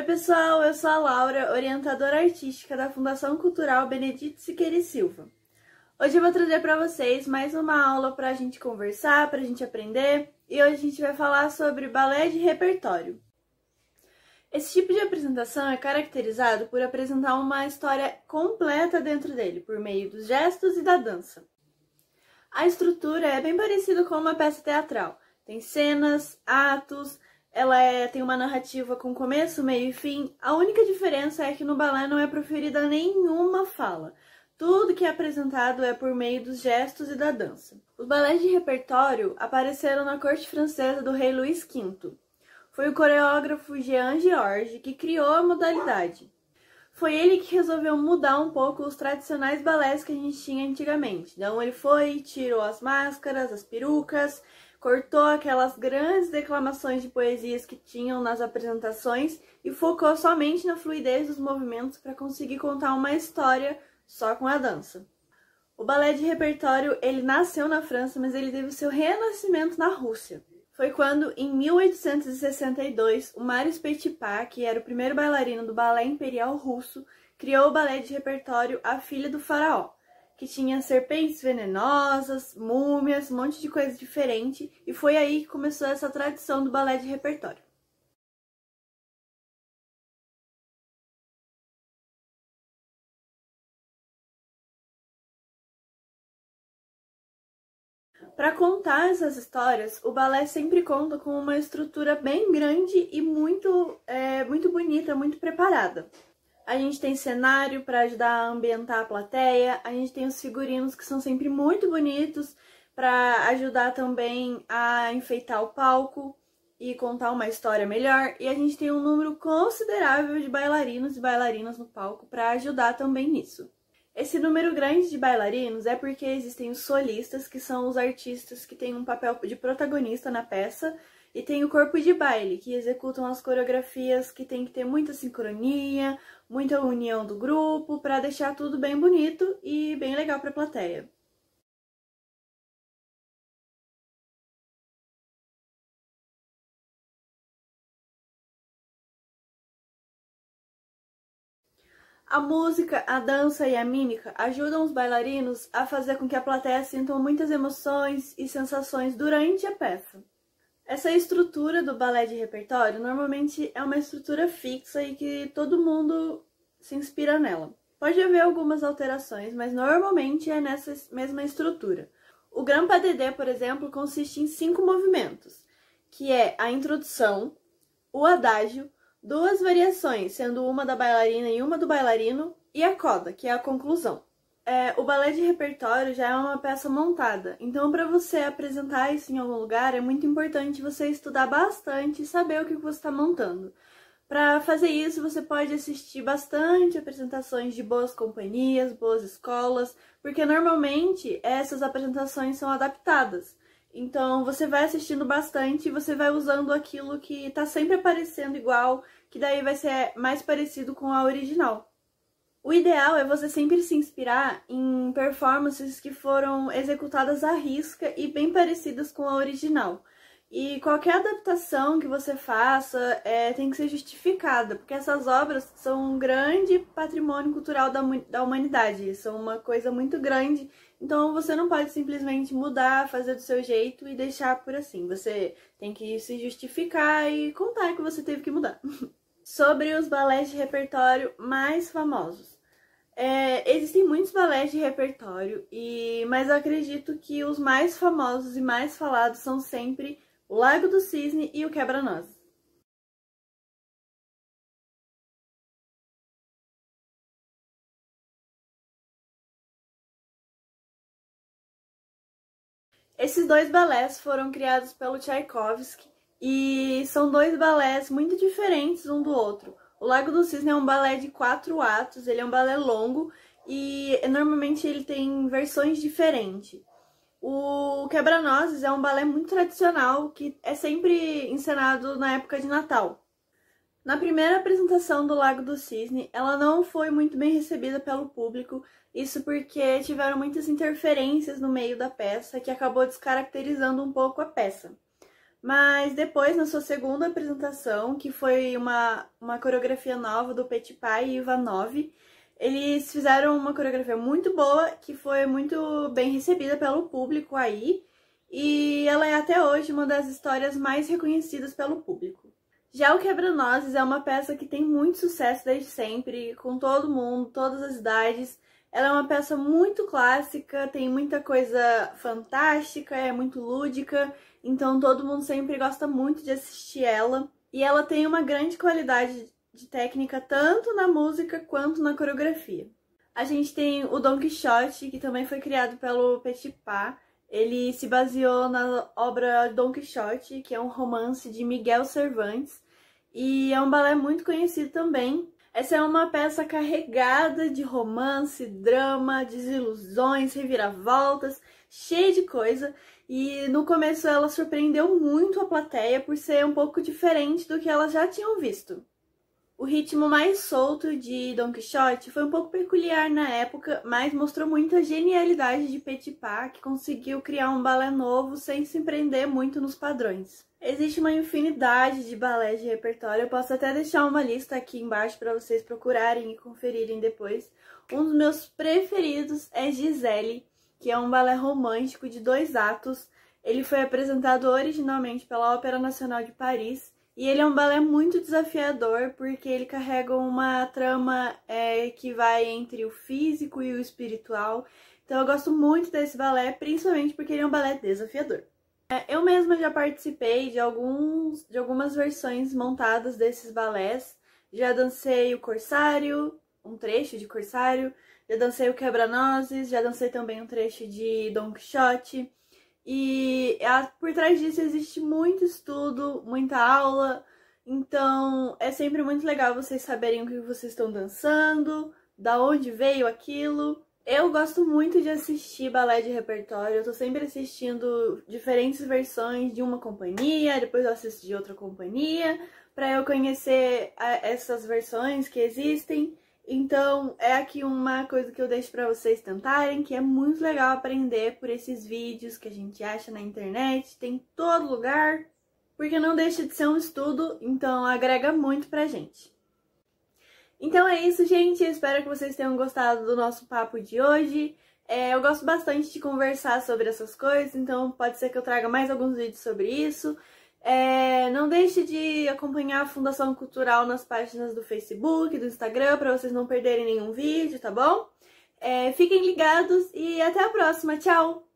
Oi pessoal, eu sou a Laura, orientadora artística da Fundação Cultural Benedito Siqueira e Silva. Hoje eu vou trazer para vocês mais uma aula para a gente conversar, para a gente aprender, e hoje a gente vai falar sobre balé de repertório. Esse tipo de apresentação é caracterizado por apresentar uma história completa dentro dele, por meio dos gestos e da dança. A estrutura é bem parecida com uma peça teatral. Tem cenas, atos, tem uma narrativa com começo, meio e fim. A única diferença é que no balé não é proferida nenhuma fala. Tudo que é apresentado é por meio dos gestos e da dança. Os balés de repertório apareceram na corte francesa do rei Luís V. Foi o coreógrafo Jean Georges que criou a modalidade. Foi ele que resolveu mudar um pouco os tradicionais balés que a gente tinha antigamente. Então ele tirou as máscaras, as perucas, cortou aquelas grandes declamações de poesias que tinham nas apresentações e focou somente na fluidez dos movimentos para conseguir contar uma história só com a dança. O balé de repertório, ele nasceu na França, mas ele teve seu renascimento na Rússia. Foi quando, em 1862, o Marius Petipa, que era o primeiro bailarino do balé imperial russo, criou o balé de repertório A Filha do Faraó, que tinha serpentes venenosas, múmias, um monte de coisa diferente, e foi aí que começou essa tradição do balé de repertório. Para contar essas histórias, o balé sempre conta com uma estrutura bem grande e muito bonita, muito preparada. A gente tem cenário para ajudar a ambientar a plateia, a gente tem os figurinos que são sempre muito bonitos para ajudar também a enfeitar o palco e contar uma história melhor, e a gente tem um número considerável de bailarinos e bailarinas no palco para ajudar também nisso. Esse número grande de bailarinos é porque existem os solistas, que são os artistas que têm um papel de protagonista na peça, e tem o corpo de baile, que executam as coreografias que tem que ter muita sincronia, muita união do grupo, para deixar tudo bem bonito e bem legal para a plateia. A música, a dança e a mímica ajudam os bailarinos a fazer com que a plateia sinta muitas emoções e sensações durante a peça. Essa estrutura do balé de repertório normalmente é uma estrutura fixa e que todo mundo se inspira nela. Pode haver algumas alterações, mas normalmente é nessa mesma estrutura. O Grand Pas de Deux, por exemplo, consiste em 5 movimentos, que é a introdução, o adágio, 2 variações, sendo uma da bailarina e uma do bailarino, e a coda, que é a conclusão. O balé de repertório já é uma peça montada, então para você apresentar isso em algum lugar é muito importante você estudar bastante e saber o que você está montando. Para fazer isso, você pode assistir bastante apresentações de boas companhias, boas escolas, porque normalmente essas apresentações são adaptadas. Então você vai assistindo bastante e você vai usando aquilo que está sempre aparecendo igual, que daí vai ser mais parecido com a original. O ideal é você sempre se inspirar em performances que foram executadas à risca e bem parecidas com a original. E qualquer adaptação que você faça tem que ser justificada, porque essas obras são um grande patrimônio cultural da humanidade, são uma coisa muito grande, então você não pode simplesmente mudar, fazer do seu jeito e deixar por assim. Você tem que se justificar e contar que você teve que mudar. Sobre os balés de repertório mais famosos. Existem muitos balés de repertório, mas eu acredito que os mais famosos e mais falados são sempre o Lago do Cisne e o Quebra-Nozes. Esses 2 balés foram criados pelo Tchaikovsky e são 2 balés muito diferentes um do outro. O Lago do Cisne é um balé de 4 atos, ele é um balé longo e normalmente ele tem versões diferentes. O Quebra-Nozes é um balé muito tradicional que é sempre encenado na época de Natal. Na primeira apresentação do Lago do Cisne, ela não foi muito bem recebida pelo público, isso porque tiveram muitas interferências no meio da peça que acabou descaracterizando um pouco a peça. Mas depois, na sua segunda apresentação, que foi uma coreografia nova do Petipa e Ivanov, eles fizeram uma coreografia muito boa, que foi muito bem recebida pelo público aí, e ela é até hoje uma das histórias mais reconhecidas pelo público. Já o Quebra-Nozes é uma peça que tem muito sucesso desde sempre, com todo mundo, todas as idades. Ela é uma peça muito clássica, tem muita coisa fantástica, é muito lúdica, então todo mundo sempre gosta muito de assistir ela. E ela tem uma grande qualidade de técnica tanto na música quanto na coreografia. A gente tem o Don Quixote, que também foi criado pelo Petipa. Ele se baseou na obra Don Quixote, que é um romance de Miguel Cervantes, e é um balé muito conhecido também. Essa é uma peça carregada de romance, drama, desilusões, reviravoltas, cheia de coisa, e no começo ela surpreendeu muito a plateia por ser um pouco diferente do que elas já tinham visto. O ritmo mais solto de Don Quixote foi um pouco peculiar na época, mas mostrou muita genialidade de Petipa, que conseguiu criar um balé novo sem se prender muito nos padrões. Existe uma infinidade de balés de repertório, eu posso até deixar uma lista aqui embaixo para vocês procurarem e conferirem depois. Um dos meus preferidos é Giselle, que é um balé romântico de 2 atos. Ele foi apresentado originalmente pela Ópera Nacional de Paris, e ele é um balé muito desafiador, porque ele carrega uma trama que vai entre o físico e o espiritual. Então eu gosto muito desse balé, principalmente porque ele é um balé desafiador. Eu mesma já participei de algumas versões montadas desses balés. Já dancei o Corsário, um trecho de Corsário, já dancei o Quebra-Nozes, já dancei também um trecho de Don Quixote. E por trás disso existe muito estudo, muita aula, então é sempre muito legal vocês saberem o que vocês estão dançando, da onde veio aquilo. Eu gosto muito de assistir balé de repertório, eu tô sempre assistindo diferentes versões de uma companhia, depois eu assisto de outra companhia, pra eu conhecer essas versões que existem. Então, é aqui uma coisa que eu deixo pra vocês tentarem, que é muito legal aprender por esses vídeos que a gente acha na internet, tem em todo lugar, porque não deixa de ser um estudo, então agrega muito pra gente. Então é isso, gente, eu espero que vocês tenham gostado do nosso papo de hoje. Eu gosto bastante de conversar sobre essas coisas, então pode ser que eu traga mais alguns vídeos sobre isso. Não deixe de acompanhar a Fundação Cultural nas páginas do Facebook, do Instagram, para vocês não perderem nenhum vídeo, tá bom? Fiquem ligados e até a próxima. Tchau!